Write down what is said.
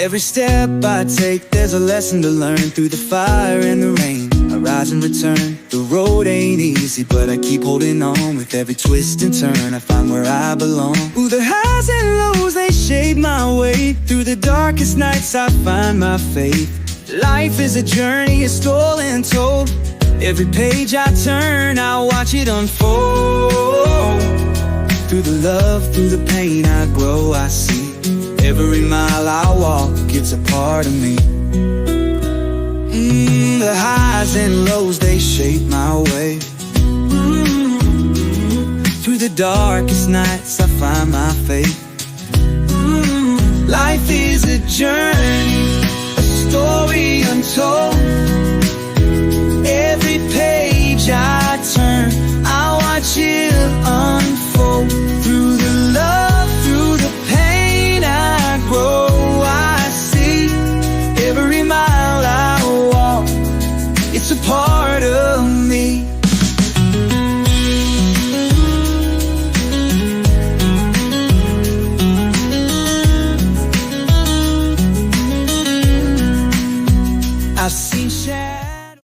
Every step I take, there's a lesson to learn. Through the fire and the rain, I rise and return. The road ain't easy, but I keep holding on. With every twist and turn, I find where I belong. Ooh, the highs and lows, they shape my way. Through the darkest nights, I find my faith. Life is a journey, a story and told. Every page I turn, I watch it unfold. Through the love, through the pain, I grow, I see. Every mile I walk gives a part of me. The highs and lows, they shape my way. Through the darkest nights, I find my faith. Life is a journey, a story untold. Every page I turn, I watch it unfold. Through the love, through the pain, I grow, I see. Every mile I walk, it's a part of me. I've seen shadows.